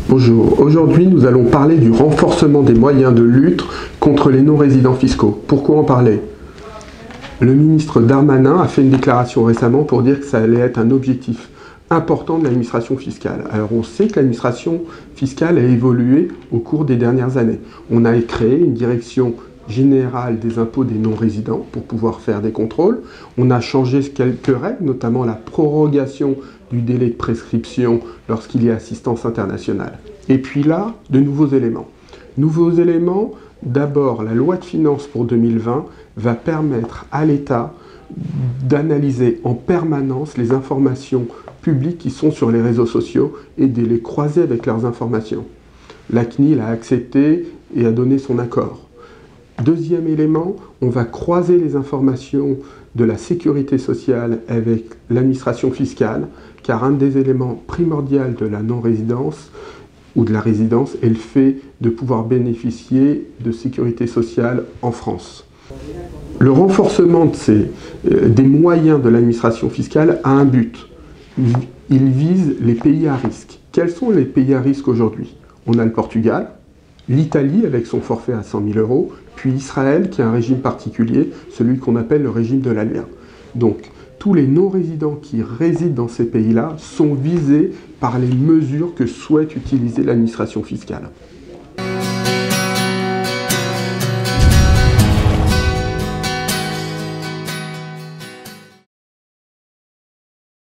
Bonjour, aujourd'hui nous allons parler du renforcement des moyens de lutte contre les non-résidents fiscaux. Pourquoi en parler? Le ministre Darmanin a fait une déclaration récemment pour dire que ça allait être un objectif important de l'administration fiscale. Alors on sait que l'administration fiscale a évolué au cours des dernières années. On a créé une direction générale des impôts des non-résidents pour pouvoir faire des contrôles. On a changé quelques règles, notamment la prorogation du délai de prescription lorsqu'il y a assistance internationale. Et puis là, de nouveaux éléments. Nouveaux éléments, d'abord la loi de finances pour 2020 va permettre à l'État d'analyser en permanence les informations publiques qui sont sur les réseaux sociaux et de les croiser avec leurs informations. La CNIL a accepté et a donné son accord. Deuxième élément, on va croiser les informations de la sécurité sociale avec l'administration fiscale, car un des éléments primordiaux de la non-résidence ou de la résidence est le fait de pouvoir bénéficier de sécurité sociale en France. Le renforcement des moyens de l'administration fiscale a un but. Il vise les pays à risque. Quels sont les pays à risque aujourd'hui? On a le Portugal, l'Italie avec son forfait à 100 000 €, puis Israël qui a un régime particulier, celui qu'on appelle le régime de l'alien. Donc, tous les non-résidents qui résident dans ces pays-là sont visés par les mesures que souhaite utiliser l'administration fiscale.